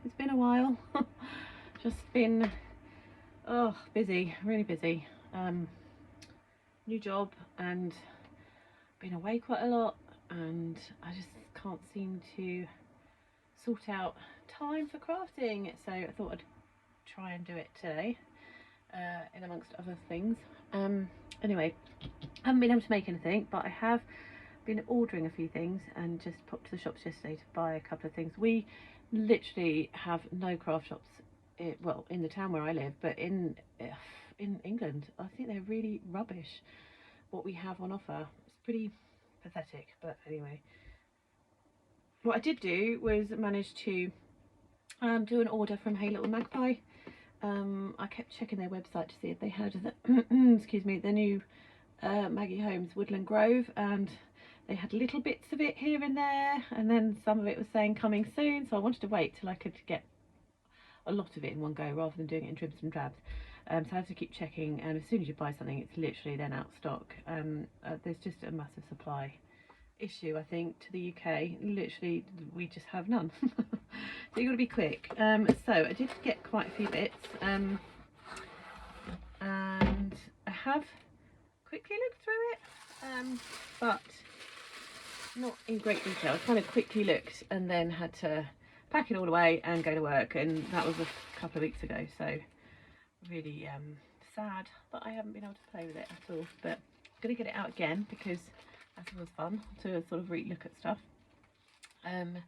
It's been a while. Just been busy, really busy. New job and been away quite a lot, and I just can't seem to sort out time for crafting. So I thought I'd try and do it today, in amongst other things. Anyway, I haven't been able to make anything, but I have been ordering a few things and just popped to the shops yesterday to buy a couple of things. We literally have no craft shops, well, in the town where I live, but in England I think they're really rubbish what we have on offer. It's pretty pathetic, but anyway, what I did do was manage to do an order from Hey Little Magpie. I kept checking their website to see if they had the excuse me, the new Maggie Holmes Woodland Grove, and they had little bits of it here and there, and then some of it was saying coming soon, so I wanted to wait till I could get a lot of it in one go rather than doing it in dribs and drabs. So I have to keep checking, and as soon as you buy something, it's literally then out of stock. There's just a massive supply issue, I think, to the UK. Literally, we just have none. So you've got to be quick. So I did get quite a few bits, and I have quickly looked through it, but not in great detail. I kind of quickly looked and then had to pack it all away and go to work, and that was a couple of weeks ago, so really sad that I haven't been able to play with it at all. But I'm going to get it out again because that's always fun to sort of re-look at stuff and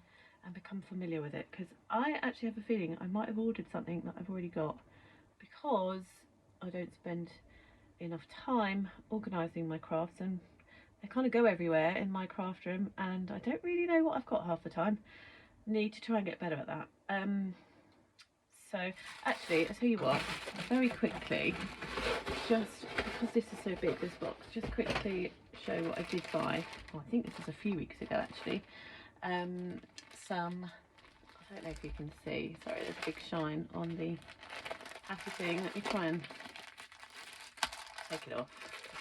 become familiar with it, because I actually have a feeling I might have ordered something that I've already got, because I don't spend enough time organising my crafts, and they kind of go everywhere in my craft room, and I don't really know what I've got half the time. Need to try and get better at that. So actually, I'll tell you what, very quickly, just because this is so big, this box, just quickly show what I did buy. Oh, I think this was a few weeks ago actually. Some, I don't know if you can see, sorry, there's a big shine on the packaging. Let me try and take it off,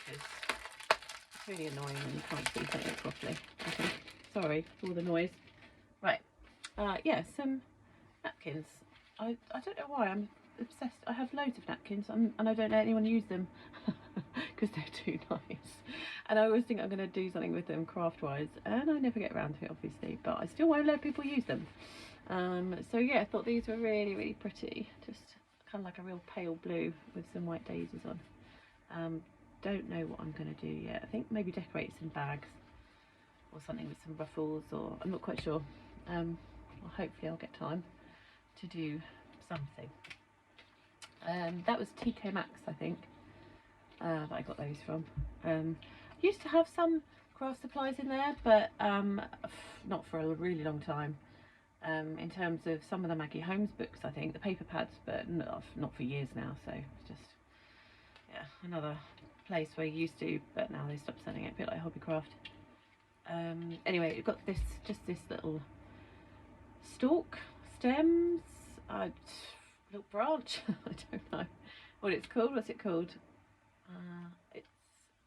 because it's really annoying when you can't see something properly. Okay, sorry for all the noise. Right, yeah, some napkins. I don't know why I'm obsessed. I have loads of napkins, and I don't let anyone use them because they're too nice, and I always think I'm going to do something with them craft wise, and I never get around to it obviously, but I still won't let people use them. So yeah, I thought these were really, really pretty, just kind of like a real pale blue with some white daisies on. Don't know what I'm going to do yet. I think maybe decorate some bags or something with some ruffles, or I'm not quite sure. Well, hopefully I'll get time to do something. That was TK Maxx, I think, that I got those from. Used to have some craft supplies in there, but not for a really long time. In terms of some of the Maggie Holmes books, I think, the paper pads, but not for years now, so it's just, yeah, another place where you used to, but now they stopped selling it, a bit like Hobbycraft. Anyway, we've got this, just this little stems, little branch, I don't know what it's called. What's it called? It's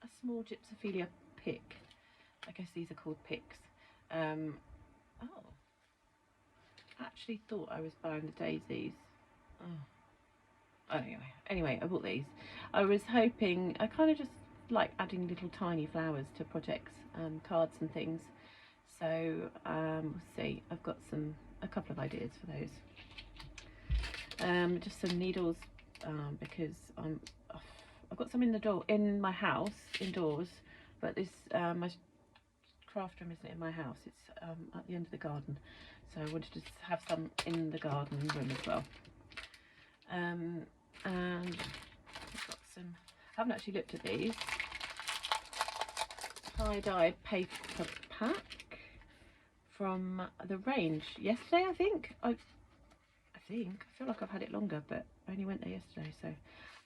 a small Gypsophilia pick. I guess these are called picks. Oh, I actually thought I was buying the daisies. Oh. Anyway, I bought these. I was hoping, I kind of just like adding little tiny flowers to projects, cards and things. So we'll see. I've got a couple of ideas for those. Just some needles, because I've got some in my house indoors, but this my craft room isn't in my house. It's at the end of the garden, so I wanted to have some in the garden room as well. And I've got some. I haven't actually looked at these. Tie-dye paper pack from the range yesterday, I think. I feel like I've had it longer, but I only went there yesterday, so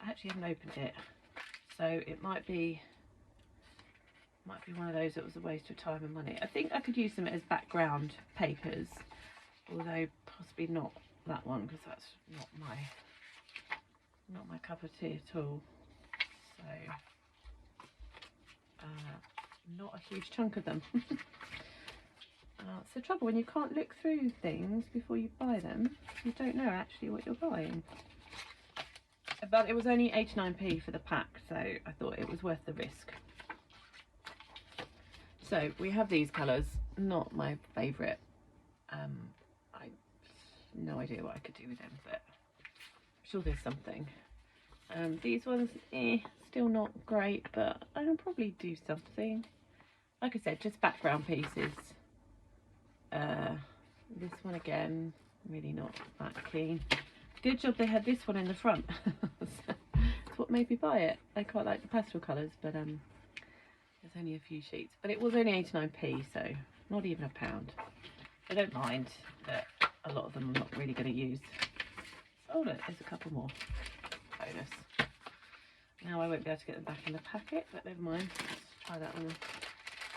I actually haven't opened it. So it might be one of those that was a waste of time and money. I think I could use them as background papers, although possibly not that one, because that's not my cup of tea at all. So not a huge chunk of them. It's the trouble when you can't look through things before you buy them. You don't know actually what you're buying. But it was only 89p for the pack, so I thought it was worth the risk. So we have these colours, not my favourite. I have no idea what I could do with them, but I'm sure there's something. These ones, still not great, but I'll probably do something. Like I said, just background pieces. This one again, really not that keen. Good job they had this one in the front. That's what made me buy it. I quite like the pastel colours, but there's only a few sheets. But it was only 89p, so not even a pound. I don't mind, but a lot of them I'm not really going to use. Oh look, there's a couple more. Bonus. Now I won't be able to get them back in the packet, but never mind. Let's try that on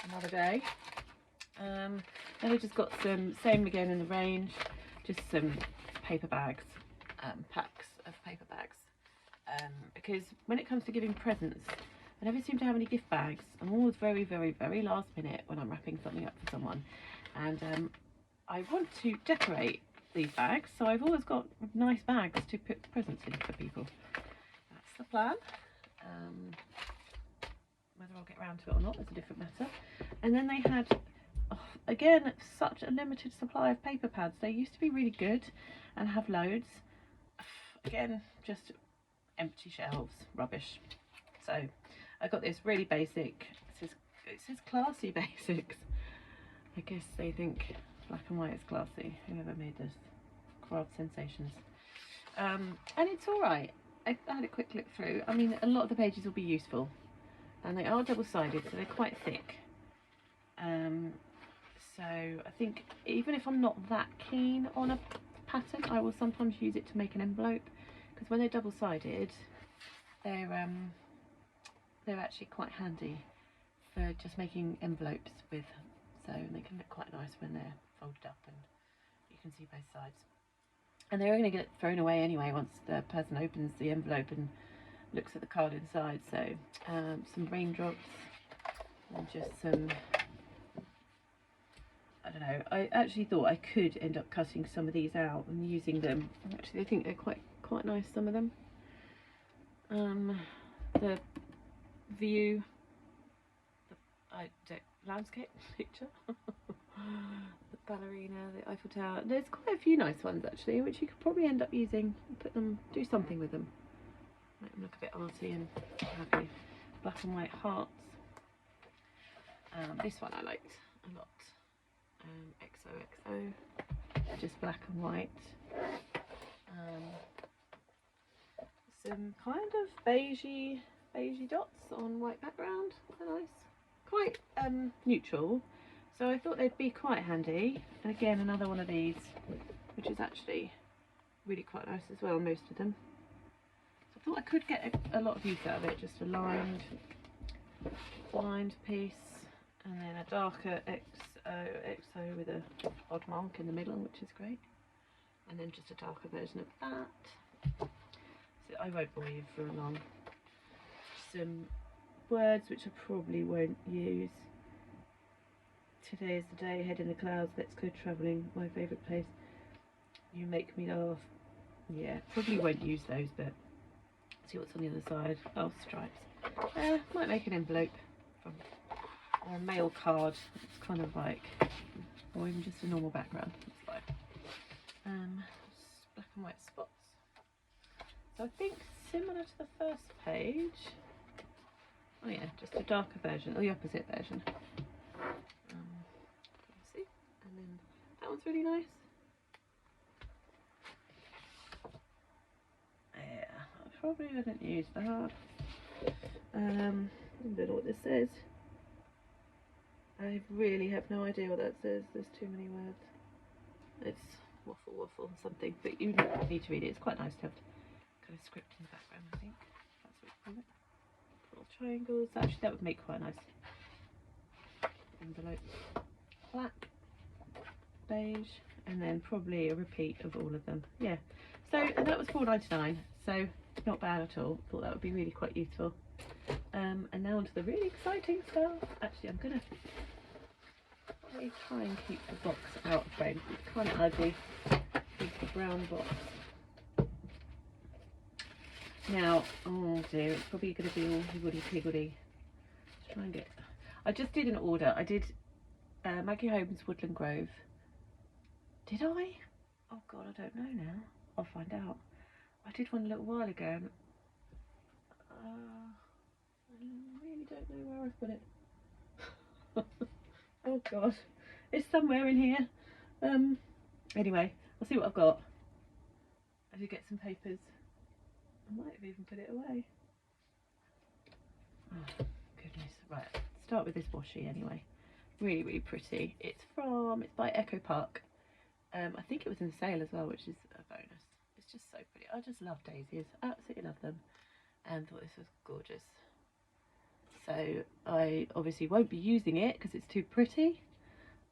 another day. Then we've just got some, same again in the range, just some paper bags, packs of paper bags. Because when it comes to giving presents, I never seem to have any gift bags. I'm always very, very, very last minute when I'm wrapping something up for someone. And I want to decorate these bags, so I've always got nice bags to put presents in for people. That's the plan. Whether I'll get around to it or not is a different matter. And then they had, again, such a limited supply of paper pads. They used to be really good and have loads. Again, just empty shelves, rubbish. So I got this really basic, it says classy basics. I guess they think black and white is classy, whoever made this. Craft Sensations. And it's alright. I had a quick look through. I mean, a lot of the pages will be useful. And they are double-sided, so they're quite thick. So I think even if I'm not that keen on a pattern, I will sometimes use it to make an envelope, because when they're double-sided, they're actually quite handy for just making envelopes with. So they can look quite nice when they're folded up and you can see both sides. And they're going to get thrown away anyway once the person opens the envelope and looks at the card inside. So some raindrops and just some, I don't know, I actually thought I could end up cutting some of these out and using them. Actually I think they're quite nice, some of them. The view, the landscape picture, the ballerina, the Eiffel Tower. There's quite a few nice ones actually, which you could probably end up using, put them, do something with them. Make them look a bit arty and happy. Black and white hearts. This one I liked a lot. XOXO, just black and white. Some kind of beigey dots on white background. They're nice. Quite neutral. So I thought they'd be quite handy. And again, another one of these, which is actually really quite nice as well, most of them. So I thought I could get a lot of use out of it. Just a lined piece, and then a darker XO with a odd mark in the middle, which is great. And then just a darker version of that. So I won't bore you for long. Some words which I probably won't use. Today is the day, head in the clouds, let's go travelling, my favourite place. You make me laugh. Yeah, probably won't use those, but see what's on the other side. Oh, stripes. Might make an envelope from, or a mail card. It's kind of like, or even just a normal background. It's like black and white spots. So I think similar to the first page. Oh yeah, just a darker version, or the opposite version. See, and then that one's really nice. Yeah, I probably wouldn't use that. I don't know what this says. I really have no idea what that says. There's too many words. It's waffle something, but you need to read it. It's quite nice to have kind of script in the background, I think. That's what you call it. Little triangles. Actually, that would make quite a nice envelope. Black, beige, and then probably a repeat of all of them. Yeah. So, and that was $4.99. So not bad at all. Thought that would be really quite useful. And now onto the really exciting stuff. Actually, I'm gonna Let me try and keep the box out of frame. It's kind of ugly. It's the brown box. Now, oh dear, it's probably going to be all higgledy-piggledy. Try and get. I just did an order. I did Maggie Holmes Woodland Grove. Did I? Oh God, I don't know now. I'll find out. I did one a little while ago. And, I really don't know where I've put it. Oh God, it's somewhere in here. Anyway, I'll see what I've got. I did get some papers. I might have even put it away. Oh goodness. Right, start with this washi anyway. Really, really pretty. It's by Echo Park. I think it was in sale as well, which is a bonus. It's just so pretty. I just love daisies. Absolutely love them. And thought this was gorgeous. So I obviously won't be using it because it's too pretty.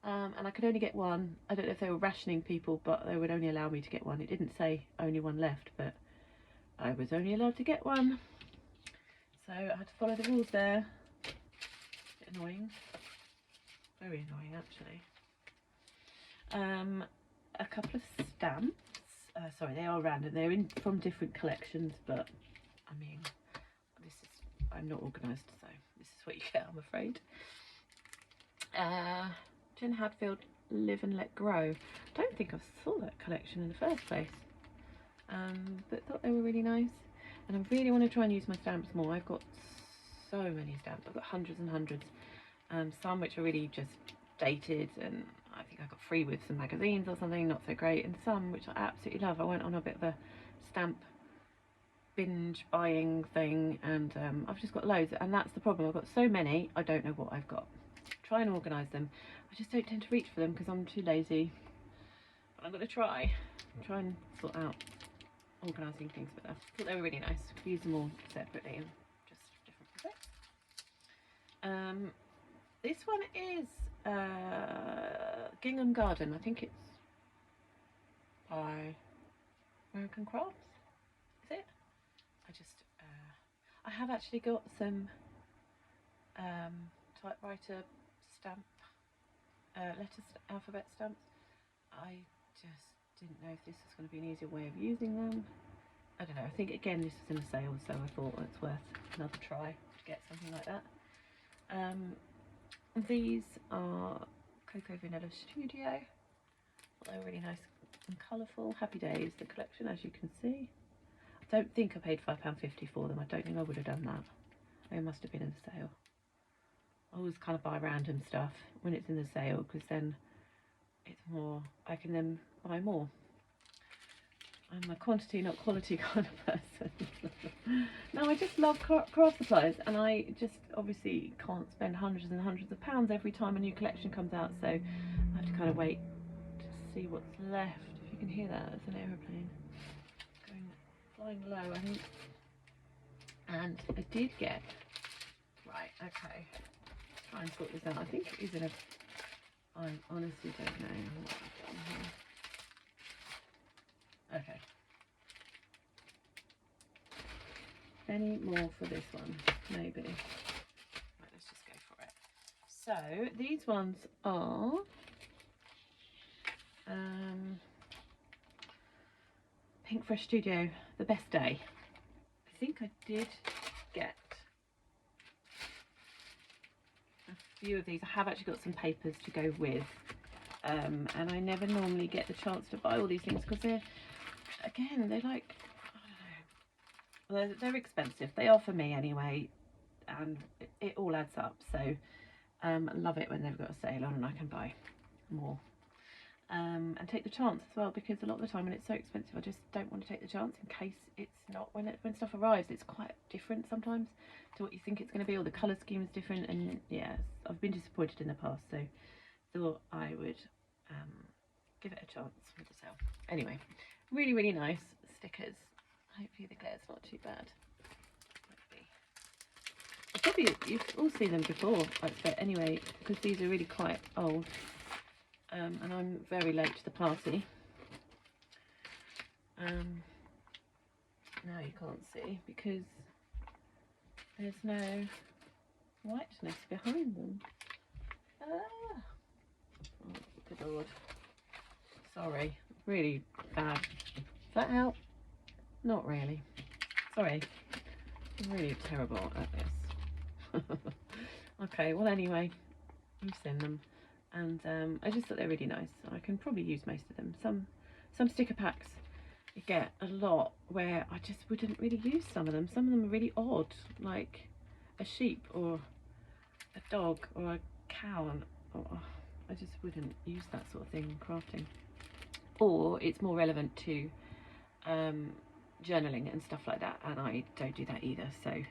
And I could only get one. I don't know if they were rationing people, but they would only allow me to get one. It didn't say only one left, but I was only allowed to get one. So I had to follow the rules there. Bit annoying. Very annoying, actually. A couple of stamps. Sorry, they are random. They're from different collections, but I mean, I'm not organised, so this is what you get, I'm afraid. Jen Hadfield, Live and Let Grow. I don't think I saw that collection in the first place, but thought they were really nice. And I really want to try and use my stamps more. I've got so many stamps. I've got hundreds and hundreds. Some which are really just dated, and I think I got free with some magazines or something, not so great, and some which I absolutely love. I went on a bit of a stamp binge buying thing, and I've just got loads, and that's the problem. I've got so many, I don't know what I've got. Try and organise them. I just don't tend to reach for them because I'm too lazy, but I'm going to try and sort out organising things better. I thought they were really nice. Use them all separately and just different projects. This one is Gingham Garden. I think it's by American Crafts. Is it? I have actually got some typewriter stamp, alphabet stamps. I just didn't know if this was going to be an easier way of using them. I don't know. I think again this was in a sale, so I thought it's worth another try to get something like that. These are Cocoa Vanilla Studio. They're really nice and colourful. Happy Days, the collection, as you can see. I don't think I paid £5.50 for them. I don't think I would have done that. They must have been in the sale. I always kind of buy random stuff when it's in the sale because then it's more, I can then buy more. I'm a quantity, not quality kind of person. No, I just love craft supplies, and I just obviously can't spend hundreds and hundreds of pounds every time a new collection comes out, so I have to kind of wait to see what's left. If you can hear that, it's an aeroplane flying low, I think. And I did get, right, okay, let's try and sort this out. I think it is in a, I honestly don't know what I've done here. Okay. Any more for this one? Maybe. Right, let's just go for it. So these ones are Pink Fresh Studio, The Best Day. I think I did get a few of these. I have actually got some papers to go with. And I never normally get the chance to buy all these things because they're like, I don't know, they're expensive. They are for me anyway, and it all adds up. So I love it when they've got a sale on and I can buy more. And take the chance as well, because a lot of the time when it's so expensive I just don't want to take the chance in case it's not, when stuff arrives it's quite different sometimes to what you think it's going to be, or the colour scheme is different, and yeah, I've been disappointed in the past, so thought I would give it a chance with the sale. Anyway, really, really nice stickers. Hopefully the glare's not too bad. Probably you've all seen them before, I expect, anyway, because these are really quite old. And I'm very late to the party. Now you can't see because there's no whiteness behind them. Good Lord. Sorry, really bad. Does that help? Not really. Sorry. I'm really terrible at this. Okay, well anyway, I've seen them, and I just thought they're really nice. I can probably use most of them. Some sticker packs you get a lot where I just wouldn't really use some of them. Some of them are really odd, like a sheep or a dog or a cow, and I just wouldn't use that sort of thing in crafting. Or it's more relevant to journaling and stuff like that, and I don't do that either. So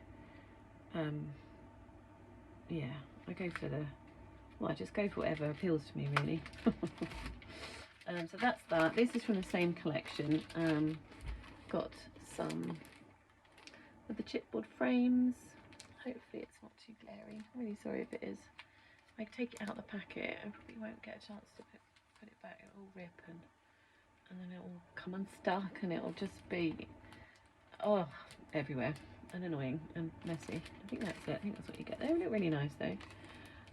yeah, I go for I just go for whatever appeals to me, really. So that's that. This is from the same collection. Got some of the chipboard frames. Hopefully it's not too glary. I'm really sorry if it is. If I take it out of the packet, I probably won't get a chance to put it back. It'll rip and then it'll come unstuck and it'll just be everywhere and annoying and messy. I think that's it. I think that's what you get. They look really nice though.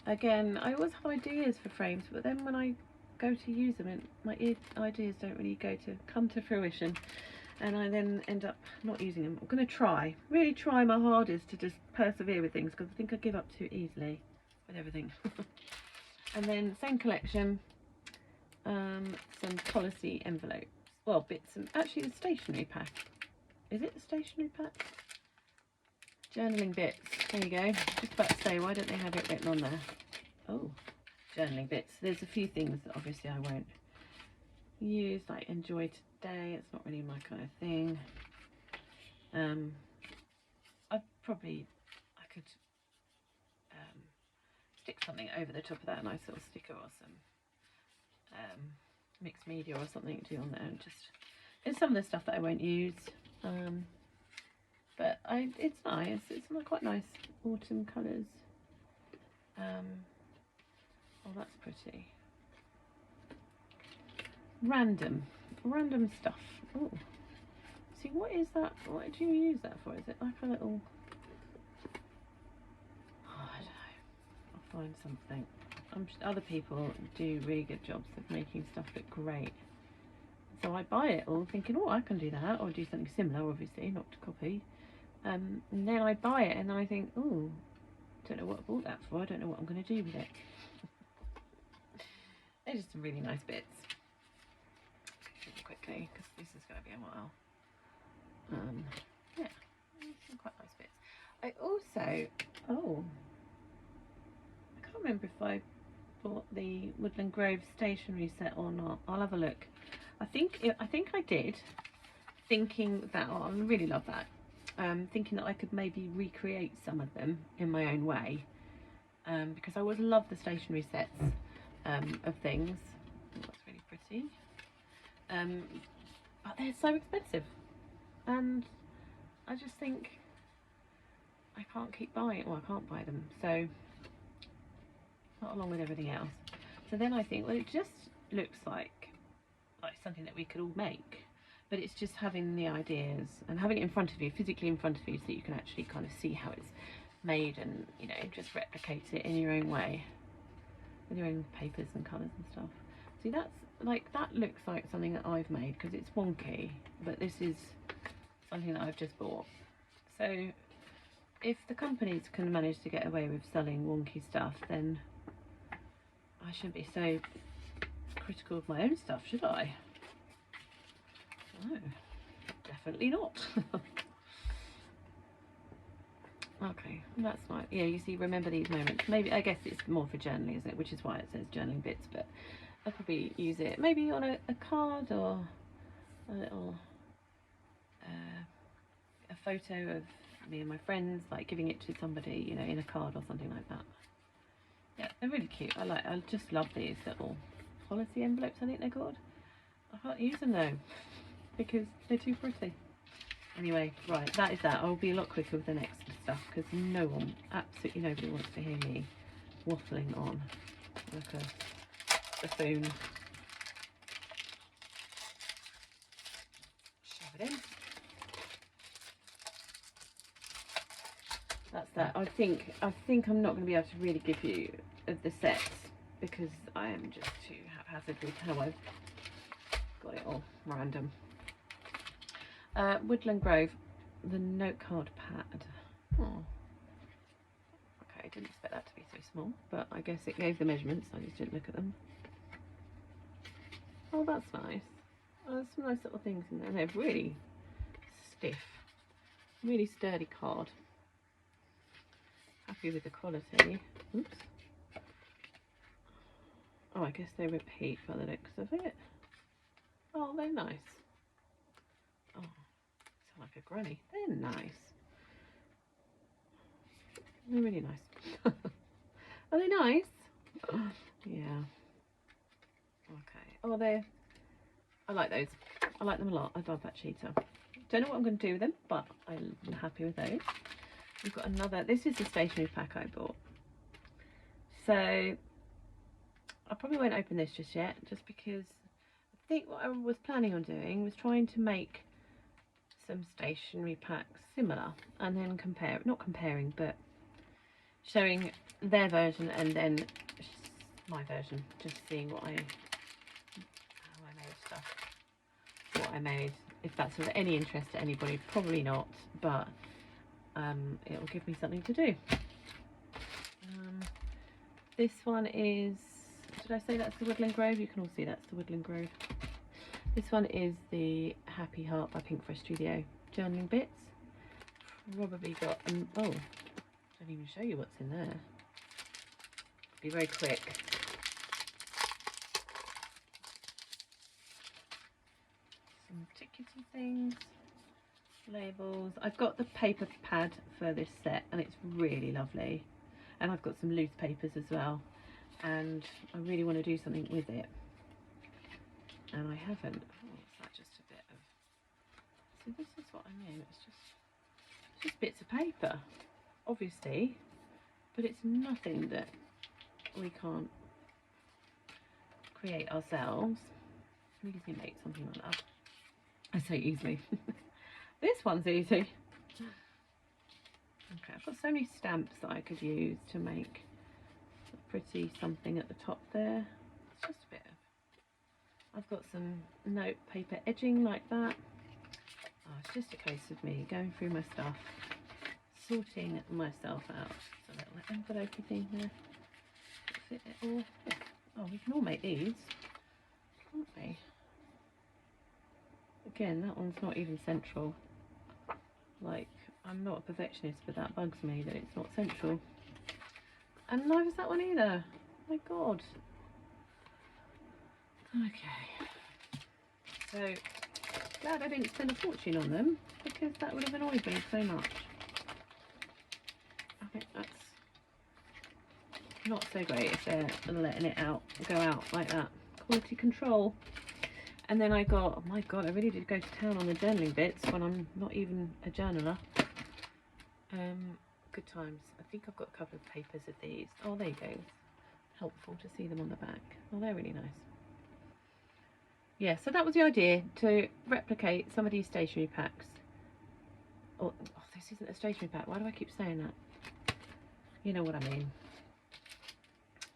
Again, I always have ideas for frames, but then when I go to use them, my ideas don't really come to fruition, and I then end up not using them. I'm going to really try my hardest to just persevere with things, because I think I give up too easily with everything. And then same collection, some policy envelopes, well, bits, and actually the stationery pack. Is it the stationery pack? Journaling bits. There you go. Just about to say, why don't they have it written on there? Oh, journaling bits. There's a few things that obviously I won't use, like enjoy today. It's not really my kind of thing. I could stick something over the top of that, a nice little sticker or some mixed media or something to do on there, and just it's some of the stuff that I won't use. But it's nice. It's quite nice autumn colours. Oh, that's pretty. Random stuff. Oh, see, what is that? What do you use that for? Is it like a little? Oh, I don't know. I'll find something. Other people do really good jobs of making stuff look great. So I buy it all thinking, oh, I can do that, or do something similar, obviously, not to copy. And then I buy it and I think, oh, don't know what I bought that for. I don't know what I'm going to do with it. They're just some really nice bits. Quickly, because this is going to be a while. Yeah, some quite nice bits. I also, I can't remember if I bought the Woodland Grove stationery set or not. I'll have a look. I think I did, thinking that, I really love that. Thinking that I could maybe recreate some of them in my own way, because I always love the stationery sets of things. Oh, that's really pretty. But they're so expensive, and I just think I can't keep buying. Well, I can't buy them, so not along with everything else. So then I think, well, it just looks like something that we could all make. But it's just having the ideas and having it in front of you, physically in front of you, so that you can actually kind of see how it's made and, you know, just replicate it in your own way, with your own papers and colours and stuff. See, that looks like something that I've made, because it's wonky, but this is something that I've just bought. So if the companies can manage to get away with selling wonky stuff, then I shouldn't be so critical of my own stuff, should I? No, definitely not. Okay, that's nice. Yeah, you see, remember these moments. Maybe, I guess it's more for journaling, isn't it? Which is why it says journaling bits, but I'll probably use it maybe on a card, or a little a photo of me and my friends, like giving it to somebody, you know, in a card or something like that. Yeah, they're really cute. I just love these little policy envelopes, I think they're called. I can't use them though, because they're too pretty. Anyway, right, that is that. I'll be a lot quicker with the next stuff, because absolutely nobody wants to hear me waffling on like a buffoon. Shove it in. That's that. I think I'm not going to be able to really give you the sets, because I am just too haphazard haphazardly how I've got it all random. Woodland Grove, the note card pad. Oh. Okay, I didn't expect that to be so small, but I guess it gave the measurements, I just didn't look at them. Oh, that's nice. Oh, there's some nice little things in there. They're really stiff, really sturdy card. Happy with the quality. Oops. Oh, I guess they repeat by the looks of it. Oh, they're nice. Oh, sound like a granny. They're nice. They're really nice. Are they nice? Yeah. Okay. Oh, I like those. I like them a lot. I love that cheetah. Don't know what I'm going to do with them, but I'm happy with those. We've got another. This is the stationery pack I bought. So I probably won't open this just yet, just because I think what I was planning on doing was trying to make some stationery packs similar, and then not comparing, but showing their version and then my version, just seeing how I made stuff, what I made. If that's of any interest to anybody, probably not, but it will give me something to do. This one is, did I say that's the Woodland Grove? You can all see that's the Woodland Grove. This one is the Happy Heart by Pink Fresh Studio journaling bits. Probably got, oh, don't even show you what's in there. Be very quick. Some tickety things, labels. I've got the paper pad for this set and it's really lovely. And I've got some loose papers as well. And I really want to do something with it. And I haven't. Oh, is that just a bit of... So this is what I mean. It's just bits of paper, obviously. But it's nothing that we can't create ourselves. We can make something like that. I say easily. This one's easy. Okay, I've got so many stamps that I could use to make a pretty something at the top there. It's just a bit of... I've got some note paper edging like that. Oh, it's just a case of me going through my stuff, sorting myself out. So a little envelope thing there. Fit it all. Oh, we can all make these, can't we? Again, that one's not even central. Like, I'm not a perfectionist, but that bugs me that it's not central. And neither is that one either. My God. Okay. So, glad I didn't spend a fortune on them, because that would have annoyed me so much. I think that's not so great if they're letting it go out like that. Quality control. And then I got, oh my God, I really did go to town on the journaling bits when I'm not even a journaler. Good times. I think I've got a couple of papers of these. Oh, there you go. Helpful to see them on the back. Oh, they're really nice. Yeah, so that was the idea, to replicate some of these stationery packs. Oh, this isn't a stationery pack. Why do I keep saying that? You know what I mean.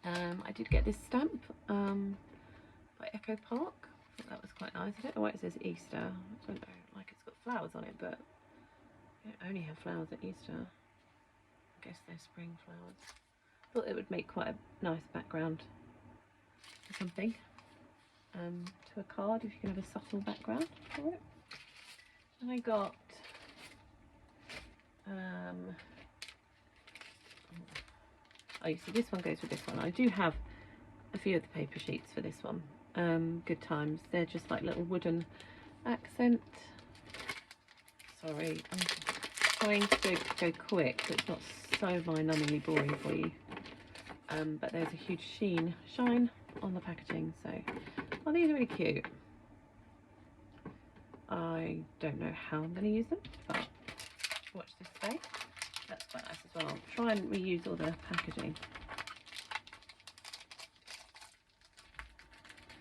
I did get this stamp by Echo Park. I thought that was quite nice. I don't know why it says Easter. I don't know, like it's got flowers on it, but they don't only have flowers at Easter. I guess they're spring flowers. Thought it would make quite a nice background for something. To a card, if you can have a subtle background for it. And I got oh, you see, this one goes with this one. I do have a few of the paper sheets for this one. Good times. They're just like little wooden accent. Sorry, I'm trying to go quick so it's not so mind-numbingly boring for you. But there's a huge shine on the packaging, so oh, these are really cute. I don't know how I'm going to use them, but watch this space. That's quite nice as well. Try and reuse all the packaging.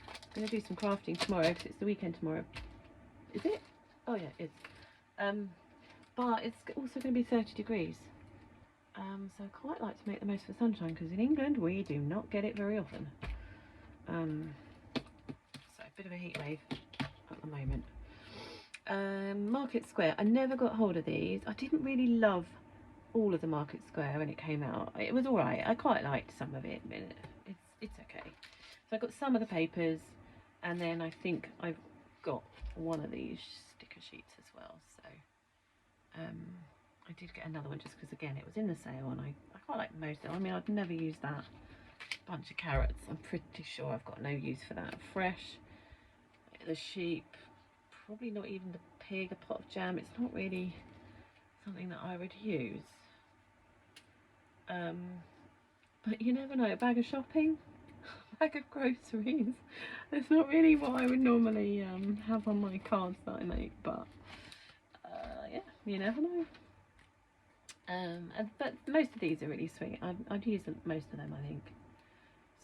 I'm going to do some crafting tomorrow because it's the weekend tomorrow. Is it? Oh yeah, it is. But it's also going to be 30 degrees. So I quite like to make the most of the sunshine because in England we do not get it very often. bit of a heat wave at the moment. Market Square. I never got hold of these. I didn't really love all of the Market Square when it came out. It was all right. I quite liked some of it, but it's okay. So I got some of the papers, and then I think I've got one of these sticker sheets as well. So I did get another one just because, again, it was in the sale, and I quite like most of them. I mean, I'd never use that bunch of carrots. I'm pretty sure I've got no use for that. Fresh, the sheep, probably not even the pig, a pot of jam. It's not really something that I would use. But you never know, a bag of shopping, a bag of groceries. It's not really what I would normally have on my cards that I make, but yeah, you never know. But most of these are really sweet. I'd use most of them, I think.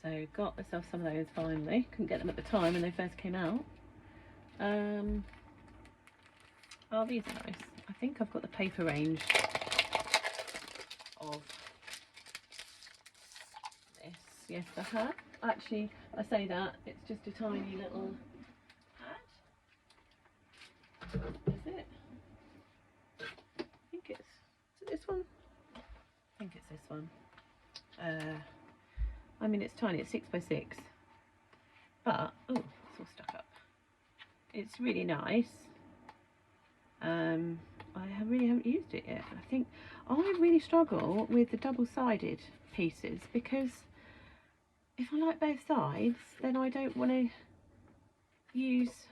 So got myself some of those finally. Couldn't get them at the time when they first came out. Oh, these are nice. I think I've got the paper range of this. Yes, I have. Actually, I say that, it's just a tiny little pad. Is it? I think it's, is it this one? I think it's this one. I mean, it's tiny, it's 6 by 6. But, oh, it's all stuck up. It's really nice. I really haven't used it yet. I think I really struggle with the double-sided pieces, because if I like both sides, then I don't want to use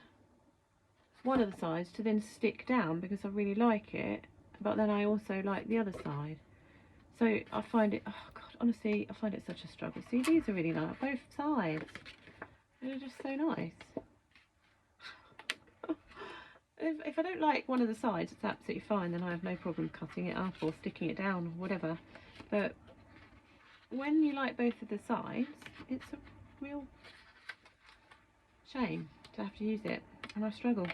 one of the sides to then stick down because I really like it, but then I also like the other side. So I find it, oh God, honestly, I find it such a struggle. See, these are really nice, both sides. They're just so nice. If I don't like one of the sides, it's absolutely fine, then I have no problem cutting it up or sticking it down or whatever. But when you like both of the sides, it's a real shame to have to use it, and I struggle.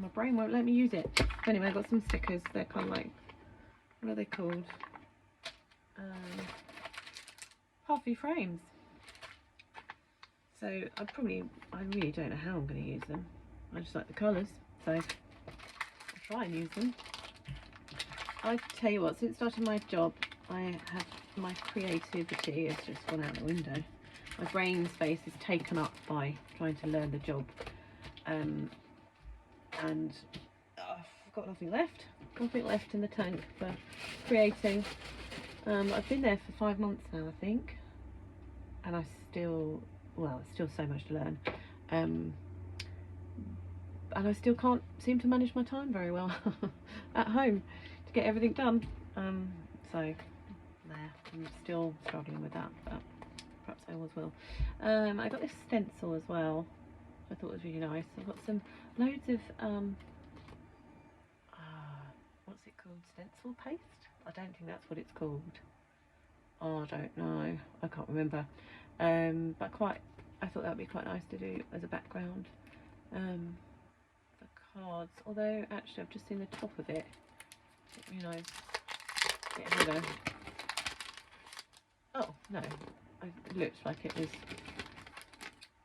My brain won't let me use it. Anyway, I've got some stickers. They're kind of like, what are they called? Puffy frames. So I really don't know how I'm going to use them. I just like the colours, so I'll try and use them. I tell you what, since starting my job, my creativity has just gone out the window. My brain space is taken up by trying to learn the job, and I've got nothing left in the tank for creating. I've been there for 5 months now, I think, and it's still so much to learn, and I still can't seem to manage my time very well at home to get everything done. So there, I'm still struggling with that, but perhaps I always will. I got this stencil as well, I thought was really nice. I've got some loads of what's it called, stencil paste? I don't think that's what it's called. Oh, I don't know, I can't remember. But I thought that would be quite nice to do as a background for cards. Although actually I've just seen the top of it. You know, get rid of. Oh no, it looked like it was.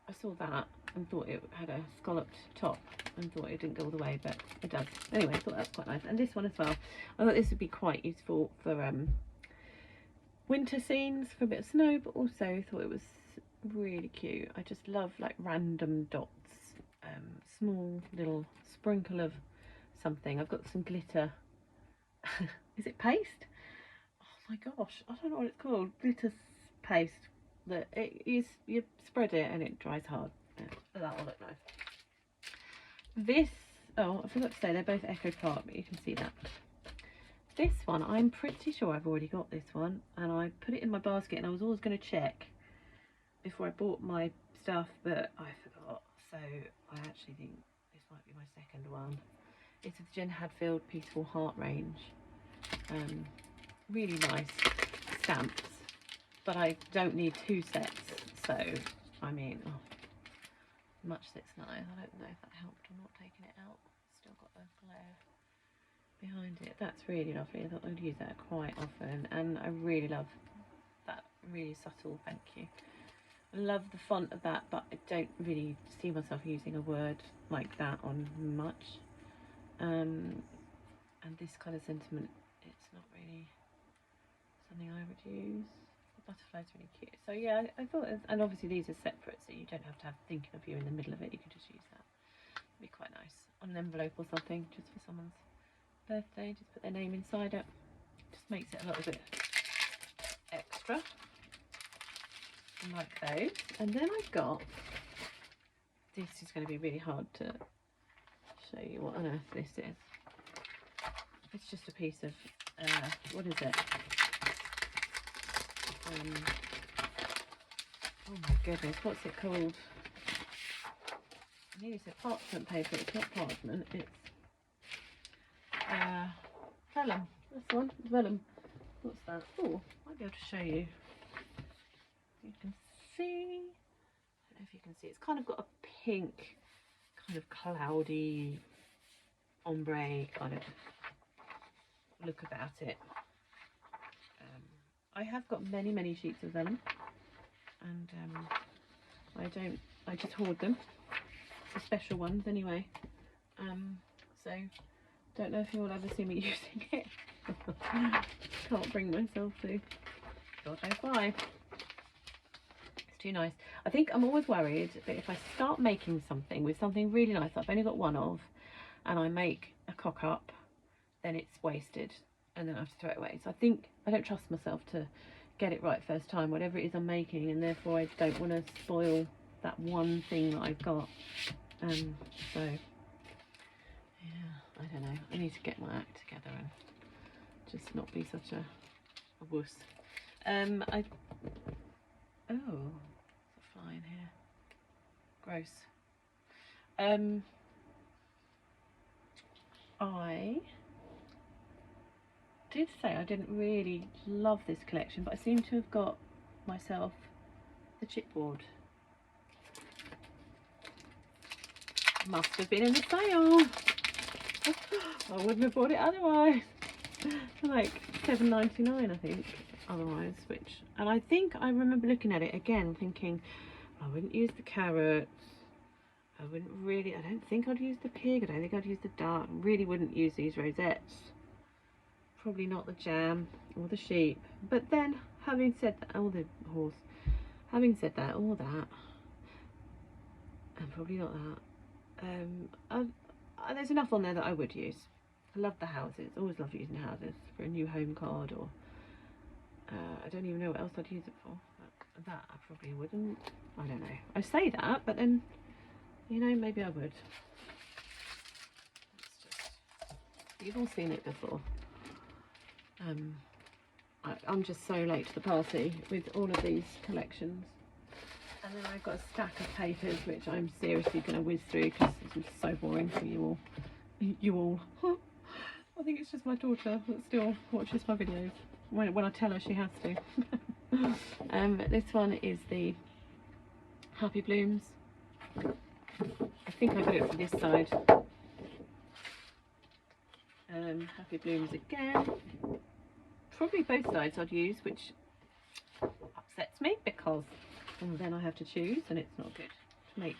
I saw that and thought it had a scalloped top and thought it didn't go all the way, but it does. Anyway, I thought that was quite nice. And this one as well. I thought this would be quite useful for winter scenes, for a bit of snow, but also thought it was really cute. I just love like random dots, small little sprinkle of something. I've got some glitter. Is it paste? Oh my gosh, I don't know what it's called. Glitter paste. That it is, you spread it and it dries hard. Yeah, that will look nice. This, oh, I forgot to say they're both Echo Park, but you can see that. This one, I'm pretty sure I've already got this one, and I put it in my basket, and I was always going to check before I bought my stuff, but I forgot. So I actually think this might be my second one. It's of Jen Hadfield Peaceful Heart range. Really nice stamps, but I don't need 2 sets. So I mean, oh, much that's nice. I don't know if that helped or not taking it out. Still got a glare behind it. That's really lovely. I thought I'd use that quite often, and I really love that really subtle thank you I love the font of that, but I don't really see myself using a word like that on much. And this kind of sentiment, it's not really something I would use. The butterfly's really cute. So yeah, I thought, and obviously these are separate, so you don't have to have thinking of you in the middle of it. You can just use that. It'd be quite nice on an envelope or something, just for someone's birthday. Just put their name inside it. Just makes it a little bit extra. Like those. And then I've got, this is going to be really hard to show you what on earth this is. It's just a piece of what is it, oh my goodness, what's it called? I nearly said parchment paper. It's not parchment, it's vellum. That's the one, vellum. What's that? Oh, I might be able to show you. You can see, I don't know if you can see, it's kind of got a pink, kind of cloudy, ombre kind of look about it. I have got many sheets of vellum, and I just hoard them, the special ones anyway. So don't know if you'll ever see me using it. Can't bring myself to. God knows why. It's too nice. I think I'm always worried that if I start making something with something really nice that I've only got one of, and I make a cock up, then it's wasted and then I have to throw it away. So I think I don't trust myself to get it right first time, whatever it is I'm making, and therefore I don't want to spoil that one thing that I've got. So yeah, I don't know, I need to get my act together and just not be such a wuss. Oh, there's a fly in here, gross. I did say I didn't really love this collection, but I seem to have got myself the chipboard. Must have been in the sale. I wouldn't have bought it otherwise. Like £7.99 I think otherwise, and I think I remember looking at it again thinking I wouldn't use the carrots, I don't think I'd use the pig, I don't think I'd use the duck, I really wouldn't use these rosettes, probably not the jam or the sheep. But then having said that, or the horse, having said that, all that, and probably not that, there's enough on there that I would use. I love the houses, always love using houses for a new home card, or I don't even know what else I'd use it for, but that I probably wouldn't. I don't know, I say that, but then, you know, maybe I would. You've all seen it before. I'm just so late to the party with all of these collections. And then I've got a stack of papers which I'm seriously going to whiz through because this is so boring for you all. I think it's just my daughter that still watches my videos when I tell her she has to. This one is the Happy Blooms. I think I got it for this side. Happy Blooms again. Probably both sides I'd use, which upsets me because then I have to choose, and it's not good to make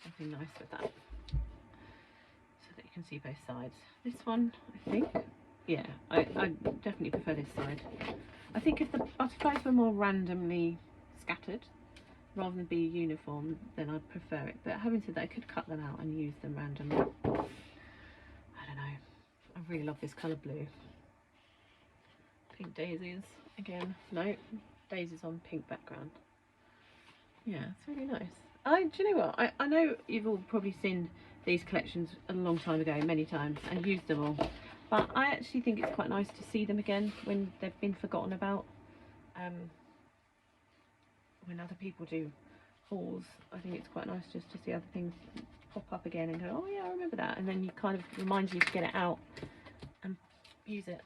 something nice with that, so that you can see both sides. This one, I think, yeah, I definitely prefer this side. I think if the butterflies were more randomly scattered rather than be uniform, then I'd prefer it. But having said that, I could cut them out and use them randomly. I don't know. I really love this colour blue. Pink daisies again. No, daisies on pink background. Yeah, it's really nice. Do you know what? I know you've all probably seen these collections a long time ago, many times, and used them all. But I actually think it's quite nice to see them again when they've been forgotten about. When other people do hauls, I think it's quite nice just to see other things pop up again and go, oh yeah, I remember that. And then you kind of reminds you to get it out and use it.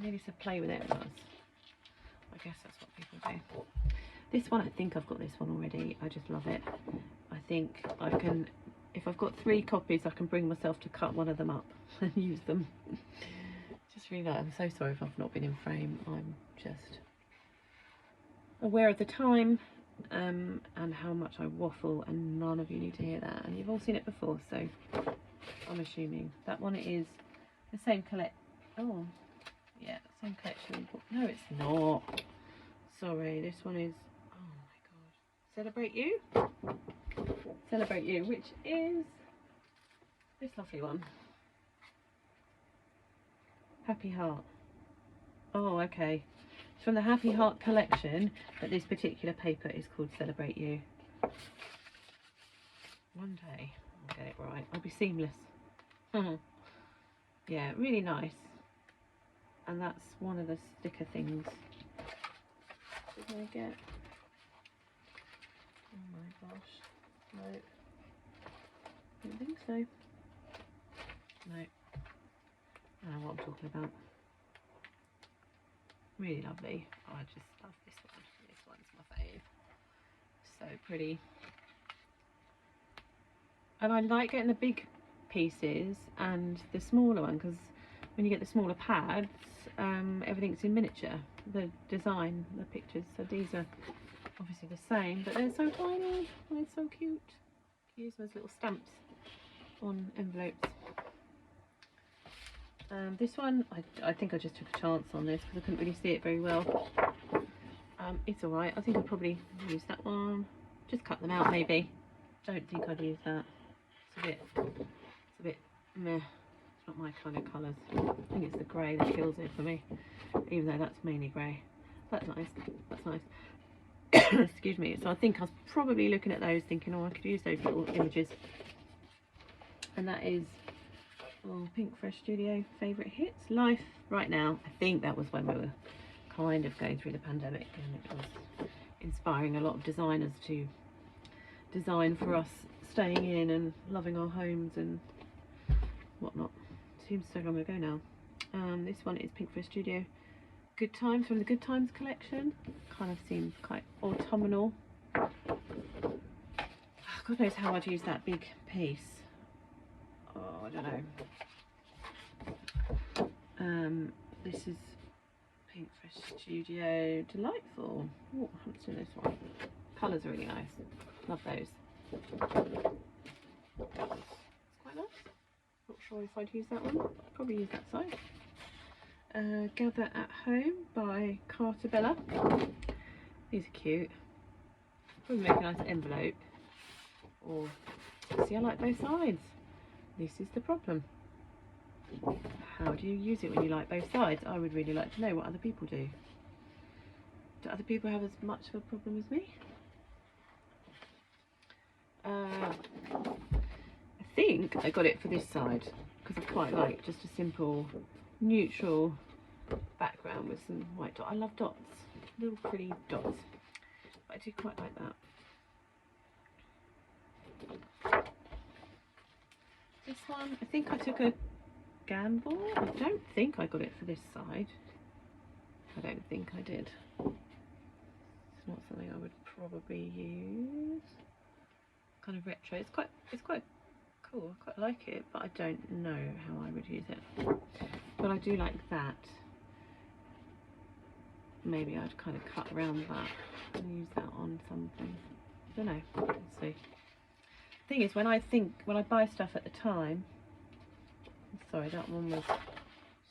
Maybe to play with it. I guess that's what people do. This one, I think I've got this one already. I just love it. I think I can, if I've got 3 copies, I can bring myself to cut one of them up and use them. Just really like, I'm so sorry if I've not been in frame. I'm just aware of the time and how much I waffle, and none of you need to hear that, and you've all seen it before, so I'm assuming that one is the same oh yeah, same collection. No, it's not. Sorry, this one is, oh my god, Celebrate You. Celebrate You, which is this lovely one, Happy Heart. Oh, okay. It's from the Happy Heart collection, but this particular paper is called Celebrate You. One day I'll get it right. I'll be seamless. Yeah, really nice. And that's one of the sticker things. What did I get? Oh my gosh. No. I don't think so. No. I don't know what I'm talking about. Really lovely. Oh, I just love this one. This one's my fave. So pretty. And I like getting the big pieces and the smaller one, because when you get the smaller pads, everything's in miniature. The design, the pictures. So these are obviously the same, but they're so tiny. They're so cute. Use those little stamps on envelopes. This one, I think I just took a chance on this because I couldn't really see it very well. It's alright. I think I'll probably use that one. Just cut them out maybe. Don't think I'd use that. It's a bit meh. It's not my kind of colours. I think it's the grey that kills it for me. Even though that's mainly grey. That's nice. That's nice. Excuse me. So I think I was probably looking at those thinking, oh, I could use those little images. And that is Pink Fresh Studio favourite hits. Life Right Now. I think that was when we were kind of going through the pandemic, and it was inspiring a lot of designers to design for us staying in and loving our homes and whatnot. Seems so long ago now. This one is Pink Fresh Studio Good Times, from the Good Times collection. Kind of seems quite autumnal. God knows how I'd use that big piece. Oh, I don't know. This is Pink Fresh Studio Delightful. Oh, I haven't seen this one. Colours are really nice. Love those. It's quite nice. Not sure if I'd use that one. I'd probably use that side. Gather at Home by Cartabella. These are cute. Probably make a nice envelope. Or, see, I like both sides. This is the problem. How do you use it when you like both sides? I would really like to know what other people do. Do other people have as much of a problem as me? I think I got it for this side because I quite like just a simple neutral background with some white dots. I love dots, little pretty dots, but I do quite like that. This one, I think I took a gamble. I don't think I got it for this side. I don't think I did. It's not something I would probably use. Kind of retro. It's quite cool. I quite like it, but I don't know how I would use it. But I do like that. Maybe I'd kind of cut around that and use that on something. I don't know. Let's see. Thing is, when I buy stuff at the time, sorry, that one was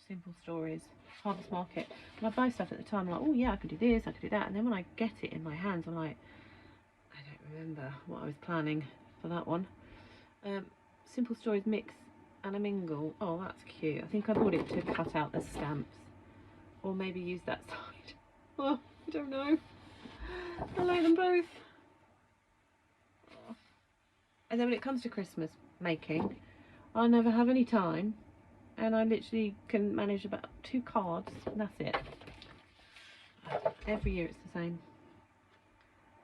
Simple Stories, Harvest Market. When I buy stuff at the time, I'm like, oh yeah, I could do this, I could do that, and then when I get it in my hands, I'm like, I don't remember what I was planning for that one. Simple Stories Mix and a Mingle. Oh, that's cute. I think I bought it to cut out the stamps, or maybe use that side. Oh, I don't know. I like them both. And then when it comes to Christmas making, I never have any time, and I literally can manage about 2 cards, and that's it. Every year it's the same.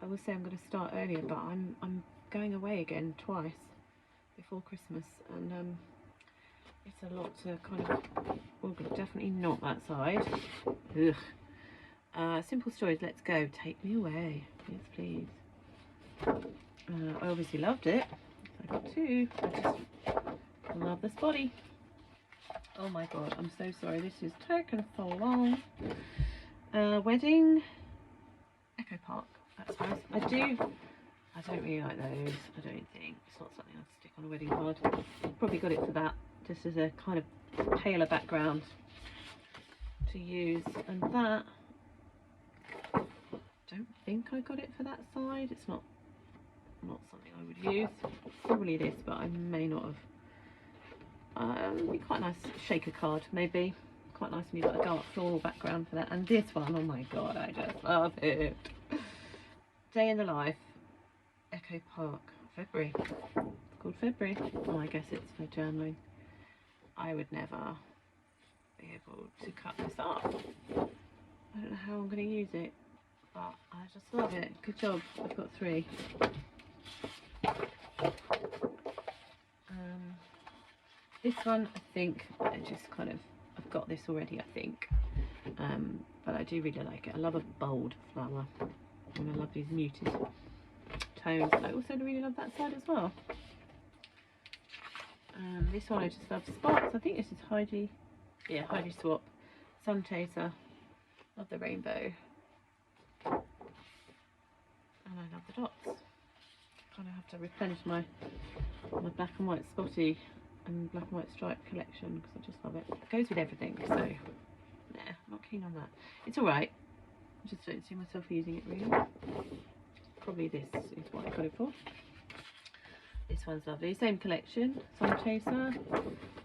I will say I'm going to start earlier, but I'm going away again twice before Christmas, and it's a lot to kind of, well, definitely not that side. Ugh. Simple Stories, Let's Go, Take Me Away. Yes, please. I obviously loved it. I got 2. I just love this body. Oh my god, I'm so sorry. This is taken so long. Wedding, Echo Park. That's nice. I don't really like those. I don't think it's not something I'd stick on a wedding card. Probably got it for that, just as a kind of paler background to use. And that, I don't think I got it for that side. It's not something I would use. Probably this, but I may not have. It'd be quite a nice shaker card, maybe. Quite nice when you've got a dark floral background for that. And this one, oh my god, I just love it. Day in the life, Echo Park, February. It's called February. Oh, I guess it's for journaling. I would never be able to cut this up. I don't know how I'm going to use it, but I just love it. Good job. I've got 3. This one, I think, I just kind of, I've got this already, I think. But I do really like it. I love a bold flower, and I love these muted tones. I also really love that side as well. This one I just love spots. I think this is Heidi. Yeah, Heidi Swap. Sun Chaser. Love the rainbow. And I love the dots. Kind of have to replenish my black and white spotty and black and white stripe collection because I just love it. It goes with everything, so nah, not keen on that. It's alright. I just don't see myself using it really. Probably this is what I got it for. This one's lovely. Same collection, Sun Chaser.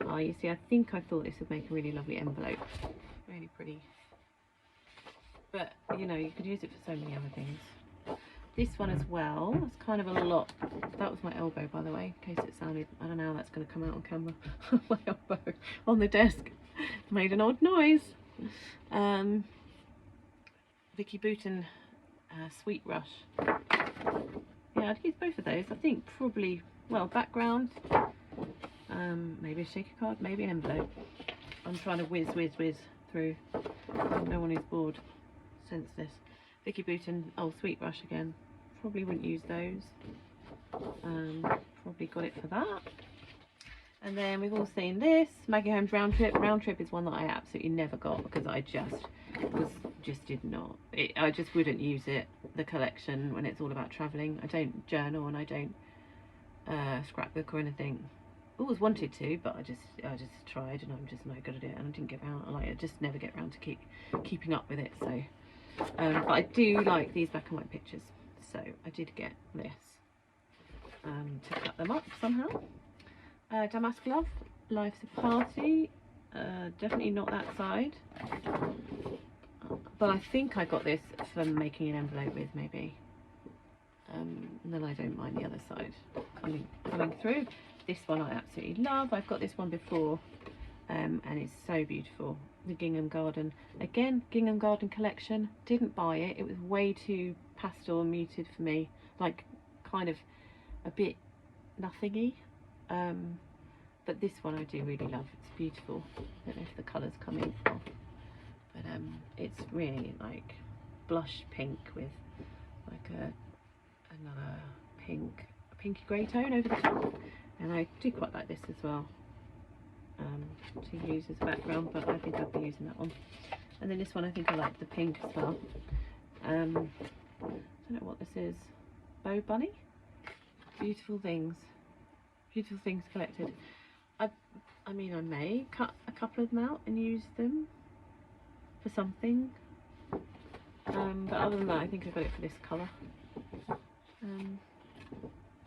Oh, you see, I think I thought this would make a really lovely envelope. Really pretty. But, you know, you could use it for so many other things. This one as well, it's kind of a lot. That was my elbow, by the way, in case it sounded, I don't know how that's going to come out on camera. My elbow on the desk made an odd noise. Vicky Bouton Sweet Rush. Yeah, I'd use both of those. I think probably, well, background, maybe a shaker card, maybe an envelope. I'm trying to whiz through. No one is bored. Sense this. Vicky Bouton, oh, Sweet Rush again. Probably wouldn't use those. Probably got it for that. And then we've all seen this, Maggie Holmes Round Trip. Round Trip is one that I absolutely never got because I just did not. I just wouldn't use it. The collection when it's all about travelling. I don't journal and I don't scrapbook or anything. Always wanted to, but I just tried and I'm just no good at it and I didn't get around. I just never get around to keeping up with it. So, but I do like these black and white pictures. So I did get this to cut them up somehow. Damask Love, Life's a Party. Definitely not that side. But I think I got this for making an envelope with, maybe. And then I don't mind the other side coming through. This one I absolutely love. I've got this one before, and it's so beautiful. The Gingham Garden. Again, Gingham Garden collection. Didn't buy it. It was way too pastel and muted for me. Like, kind of a bit nothingy. But this one I do really love. It's beautiful. I don't know if the colour's coming off. But it's really like blush pink with like another pinky grey tone over the top, and I do quite like this as well to use as a background, but I think I'll be using that one. And then this one I think I like the pink as well. I don't know what this is. Bow Bunny. Beautiful things collected. I mean, I may cut a couple of them out and use them for something, but other than that I think I got it for this colour.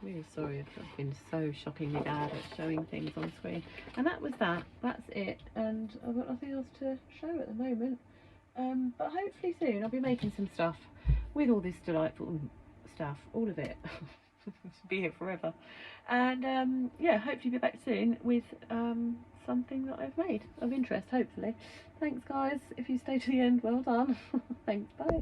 Really sorry if I've been so shockingly bad at showing things on screen. And that's it, and I've got nothing else to show at the moment, but hopefully soon I'll be making some stuff with all this delightful stuff, all of it. Be here forever. And yeah, hopefully be back soon with something that I've made of interest, hopefully. Thanks guys, if you stay to the end, well done. Thanks, bye.